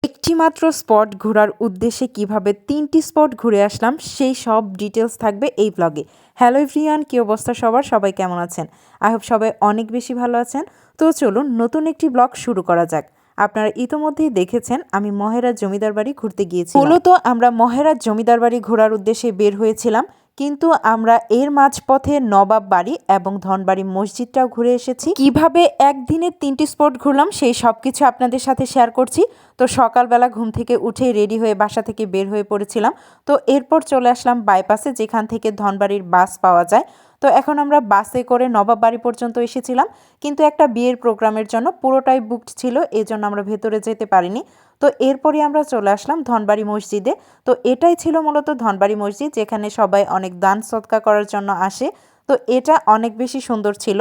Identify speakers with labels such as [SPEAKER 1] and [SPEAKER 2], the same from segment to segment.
[SPEAKER 1] একটি মাত্র স্পট ঘোরার উদ্দেশ্যে কিভাবে 3টি স্পট ঘুরে আসলাম সেই সব ডিটেলস থাকবে এই ব্লগে। হ্যালো এভরিওয়ান, কি অবস্থা সবার? সবাই কেমন আছেন? আই হোপ সবাই অনেক বেশি ভালো আছেন। তো চলুন নতুন একটি ব্লগ শুরু করা যাক। আপনারা ইতোমধ্যেই দেখেছেন আমি মহেরার জমিদার বাড়ি ঘুরতে গিয়েছি। মূলত আমরা মহেরার জমিদার বাড়ি ঘোরার উদ্দেশ্যে বের হয়েছিলাম, কিন্তু আমরা এর মাঝপথে নবাব বাড়ি এবং ধনবাড়ি মসজিদটাও ঘুরে এসেছি। কিভাবে একদিনে 3টি স্পট ঘুরলাম সেই সব কিছু আপনাদের সাথে শেয়ার করছি। তো সকালবেলা ঘুম থেকে উঠেই রেডি হয়ে বাসা থেকে বের হয়ে পড়েছিলাম। তো এরপর চলে আসলাম বাইপাসে, যেখান থেকে ধনবাড়ির বাস পাওয়া যায়। তো এখন আমরা বাসে করে নবাব বাড়ি পর্যন্ত এসেছিলাম, কিন্তু একটা বিয়ের প্রোগ্রামের জন্য পুরোটাই বুকড ছিল, এজন্য আমরা ভেতরে যেতে পারিনি। তো এরপরই আমরা চলে আসলাম ধনবাড়ি মসজিদে। তো এটাই ছিল মূলত ধনবাড়ি মসজিদ, যেখানে সবাই অনেক দান সৎকা করার জন্য আসে। তো এটা অনেক বেশি সুন্দর ছিল।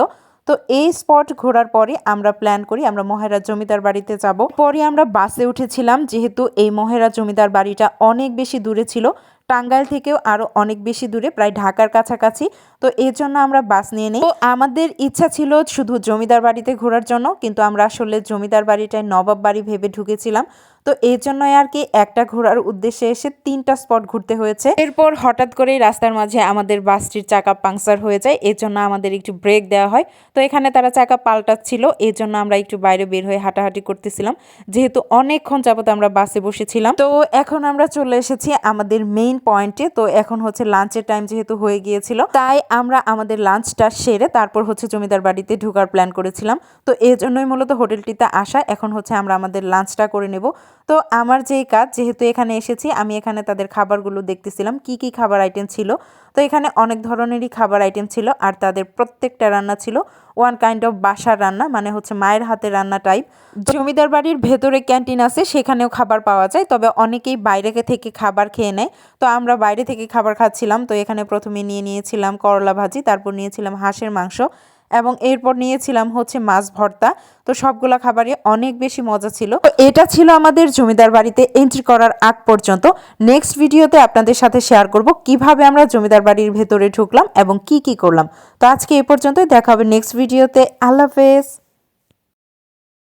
[SPEAKER 1] তো এই স্পট ঘোরার পরে আমরা প্ল্যান করি আমরা মহেরা জমিদার বাড়িতে যাব। পরে আমরা বাসে উঠেছিলাম, যেহেতু এই মহেরা জমিদার বাড়িটা অনেক বেশি দূরে ছিল, টাঙ্গাইল থেকেও আরও অনেক বেশি দূরে, প্রায় ঢাকার কাছাকাছি। তো এর জন্য আমরা বাস নিয়ে নিই। তো আমাদের ইচ্ছা ছিল শুধু জমিদার বাড়িতে ঘোরার জন্য, কিন্তু আমরা আসলে জমিদার বাড়িটায় নবাব বাড়ি ভেবে ঢুকেছিলাম। তো এই জন্যই আর কি একটা ঘোরার উদ্দেশ্যে এসে 3টা স্পট ঘুরতে হয়েছে। এরপর হঠাৎ করেই রাস্তার মাঝে আমাদের বাসটির চাকা পাংচার হয়ে যায়, এর জন্য আমাদের একটু ব্রেক দেওয়া হয়। তো এখানে তারা চাকা পাল্টাচ্ছিল, এর জন্য আমরা একটু বাইরে বের হয়ে হাঁটাহাঁটি করতেছিলাম, যেহেতু অনেকক্ষণ যাবত আমরা বাসে বসেছিলাম। তো এখন আমরা চলে এসেছি আমাদের মেইন পয়েন্টে। তো এখন হচ্ছে লাঞ্চের টাইম যেহেতু হয়ে গিয়েছিল, তাই আমরা আমাদের লাঞ্চটা সেরে তারপর হচ্ছে জমিদার বাড়িতে ঢোকার প্ল্যান করেছিলাম। তো এই জন্যই মূলত হোটেলটিতে আসা। এখন হচ্ছে আমরা আমাদের লাঞ্চটা করে নেব। তো আমার যেই কাজ, যেহেতু এখানে এসেছি, আমি এখানে তাদের খাবারগুলো দেখতেছিলাম কি কি খাবার আইটেম ছিল। তো এখানে অনেক ধরনেরই খাবার আইটেম ছিল, আর তাদের প্রত্যেকটা রান্না ছিল ওয়ান কাইন্ড অফ বাসার রান্না, মানে হচ্ছে মায়ের হাতের রান্না টাইপ। জমিদার বাড়ির ভেতরে ক্যান্টিন আছে, সেখানেও খাবার পাওয়া যায়, তবে অনেকেই বাইরে থেকে খাবার খেয়ে নেয়। তো আমরা বাইরে থেকে খাবার খাচ্ছিলাম। তো এখানে প্রথমে নিয়েছিলাম করলা ভাজি, তারপর নিয়েছিলাম হাঁসের মাংস, এবং এরপর নিয়েছিলাম হচ্ছে মাছ ভর্তা। তো সবগুলা খাবারই অনেক বেশি মজা ছিল। তো এটা ছিল আমাদের জমিদার বাড়িতে এন্ট্রি করার আগ পর্যন্ত। নেক্সট ভিডিওতে আপনাদের সাথে শেয়ার করব কিভাবে আমরা জমিদার বাড়ির ভেতরে ঢুকলাম এবং কি কি করলাম। তো আজকে এ পর্যন্তই, দেখা হবে নেক্সট ভিডিওতে। আল্লাহ হাফেজ।